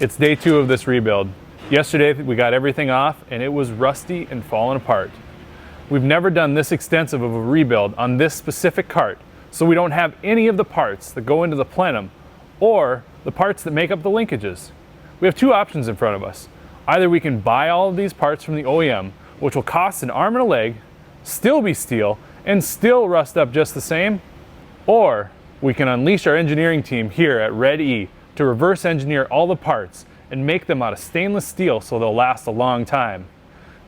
It's day 2 of this rebuild. Yesterday we got everything off and it was rusty and falling apart. We've never done this extensive of a rebuild on this specific cart, so we don't have any of the parts that go into the plenum or the parts that make up the linkages. We have 2 options in front of us. Either we can buy all of these parts from the OEM, which will cost an arm and a leg, still be steel, and still rust up just the same, or we can unleash our engineering team here at Red E to reverse engineer all the parts and make them out of stainless steel so they'll last a long time.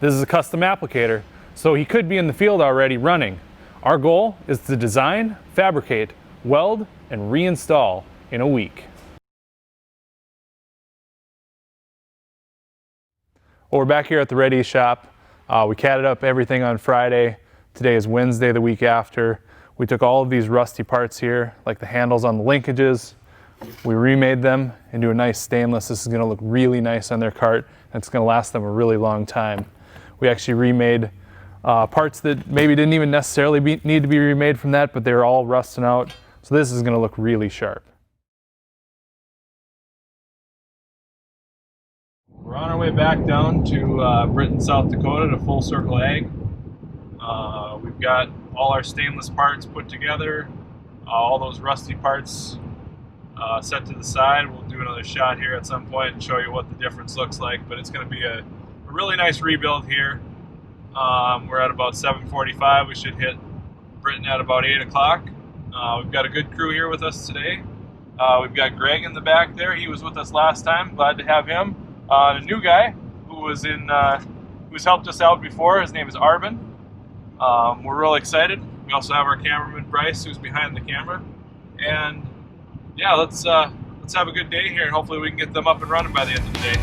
This is a custom applicator, so he could be in the field already running. Our goal is to design, fabricate, weld, and reinstall in a week. Well, we're back here at the Red E shop. We catted up everything on Friday. Today is Wednesday, the week after. We took all of these rusty parts here, like the handles on the linkages. We remade them into a nice stainless. This is going to look really nice on their cart, and it's going to last them a really long time. We actually remade parts that maybe didn't even necessarily need to be remade from that, but they were all rusting out. So this is going to look really sharp. We're on our way back down to Britain, South Dakota to Full Circle Ag. We've got all our stainless parts put together, all those rusty parts set to the side. We'll do another shot here at some point and show you what the difference looks like, but it's going to be a really nice rebuild here. We're at about 7:45. We should hit Britain at about 8 o'clock. We've got a good crew here with us today. We've got Greg in the back there. He was with us last time. Glad to have him. A new guy who's helped us out before. His name is Arben. We're real excited. We also have our cameraman Bryce, who's behind the camera. And yeah, let's have a good day here, and hopefully we can get them up and running by the end of the day.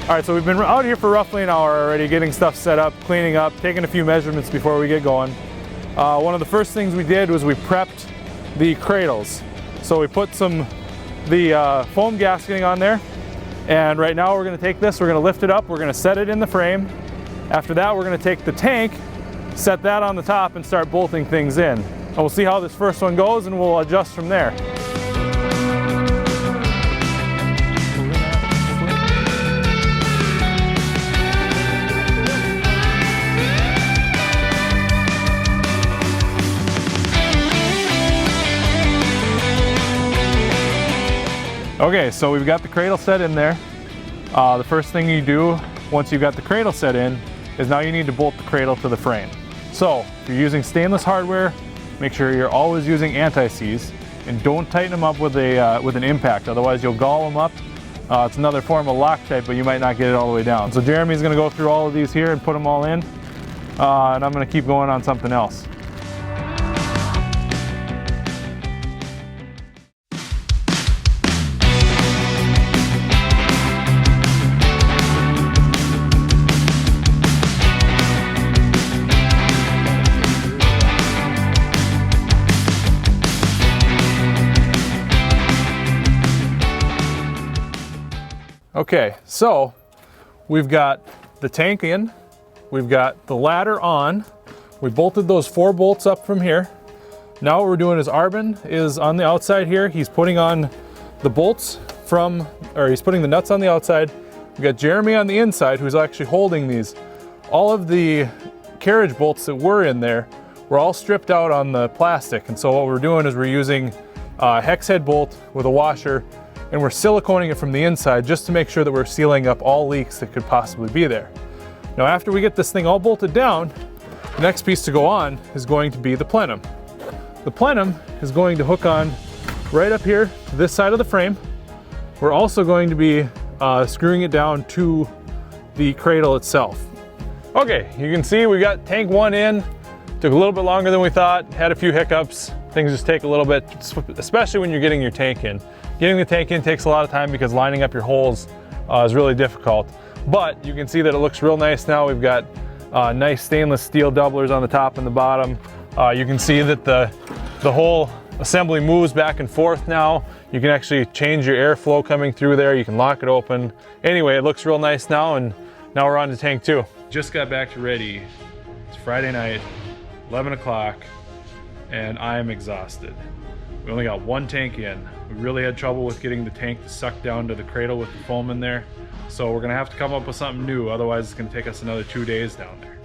All right, so we've been out here for roughly an hour already, getting stuff set up, cleaning up, taking a few measurements before we get going. One of the first things we did was we prepped the cradles. So we put the foam gasketing on there, and right now we're going to take this, we're going to lift it up, we're going to set it in the frame. After that, we're going to take the tank, set that on the top, and start bolting things in. And we'll see how this first one goes, and we'll adjust from there. Okay, so we've got the cradle set in there. The first thing you do once you've got the cradle set in is now you need to bolt the cradle to the frame. So if you're using stainless hardware, make sure you're always using anti-seize and don't tighten them up with an impact, otherwise you'll gall them up. It's another form of Loctite, but you might not get it all the way down. So Jeremy's going to go through all of these here and put them all in, and I'm going to keep going on something else. Okay, so we've got the tank in, we've got the ladder on, we bolted those 4 bolts up from here. Now what we're doing is Arben is on the outside here. He's putting on the bolts he's putting the nuts on the outside. We've got Jeremy on the inside who's actually holding these. All of the carriage bolts that were in there were all stripped out on the plastic, and so what we're doing is we're using a hex head bolt with a washer, and we're siliconing it from the inside just to make sure that we're sealing up all leaks that could possibly be there. Now after we get this thing all bolted down, the next piece to go on is going to be the plenum. The plenum is going to hook on right up here to this side of the frame. We're also going to be screwing it down to the cradle itself. Okay, you can see we got tank 1 in. Took a little bit longer than we thought, had a few hiccups. Things just take a little bit, especially when you're getting your tank in. Getting the tank in takes a lot of time because lining up your holes is really difficult. But you can see that it looks real nice now. We've got nice stainless steel doublers on the top and the bottom. You can see that the whole assembly moves back and forth now. You can actually change your airflow coming through there. You can lock it open. Anyway, it looks real nice now, and now we're on to tank 2. just got back to ready. It's Friday night, 11 o'clock, and I am exhausted. We only got one tank in. We really had trouble with getting the tank to suck down to the cradle with the foam in there. So we're gonna have to come up with something new, otherwise it's gonna take us another 2 days down there.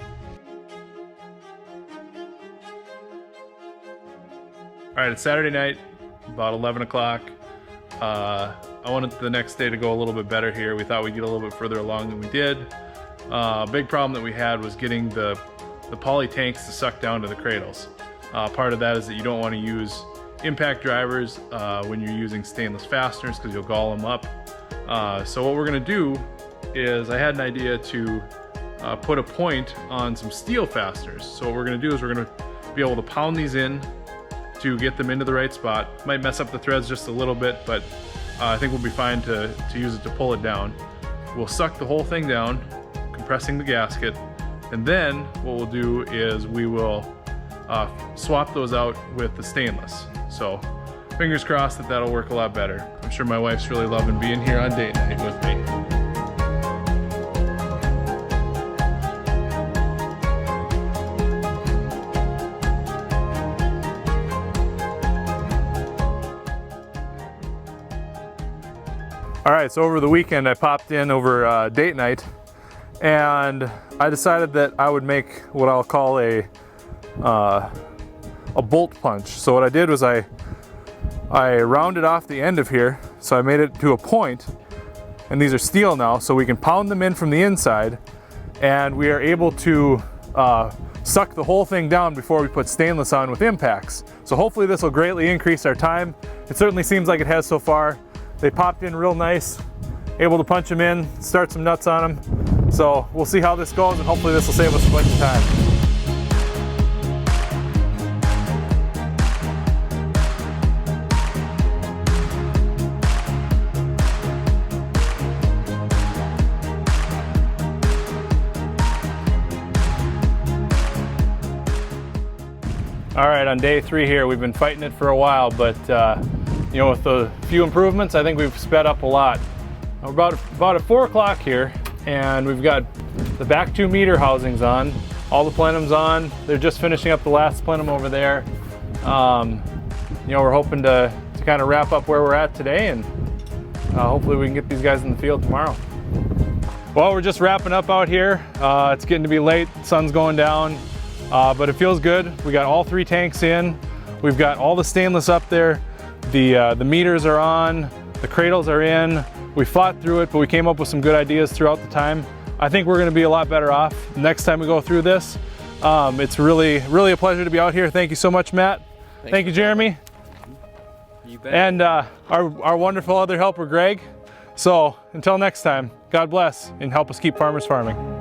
All right, it's Saturday night, about 11 o'clock. I wanted the next day to go a little bit better here. We thought we'd get a little bit further along than we did. Big problem that we had was getting the poly tanks to suck down to the cradles. Part of that is that you don't want to use impact drivers when you're using stainless fasteners because you'll gall them up. So what we're going to do is I had an idea to put a point on some steel fasteners. So what we're going to do is we're going to be able to pound these in to get them into the right spot. Might mess up the threads just a little bit, but I think we'll be fine to use it to pull it down. We'll suck the whole thing down, compressing the gasket, and then what we'll do is we will swap those out with the stainless. So fingers crossed that that'll work a lot better. I'm sure my wife's really loving being here on date night with me. All right, so over the weekend I popped in over date night, and I decided that I would make what I'll call a bolt punch. So what I did was I rounded off the end of here, so I made it to a point, and these are steel now, so we can pound them in from the inside, and we are able to suck the whole thing down before we put stainless on with impacts. So hopefully this will greatly increase our time. It certainly seems like it has so far. They popped in real nice, able to punch them in, start some nuts on them. So we'll see how this goes, and hopefully this will save us a bunch of time. All right, on day 3 here, we've been fighting it for a while, but you know, with the few improvements, I think we've sped up a lot. We're about at 4 o'clock here, and we've got the back 2 meter housings on, all the plenums on. They're just finishing up the last plenum over there. You know, we're hoping to kind of wrap up where we're at today, and hopefully we can get these guys in the field tomorrow. Well, we're just wrapping up out here. It's getting to be late, sun's going down, but it feels good. We got all 3 tanks in. We've got all the stainless up there. The meters are on, the cradles are in. We fought through it, but we came up with some good ideas throughout the time. I think we're going to be a lot better off next time we go through this. It's really a pleasure to be out here. Thank you so much, Matt. Thank you, Jeremy. You bet. And our wonderful other helper, Greg. So until next time, God bless and help us keep farmers farming.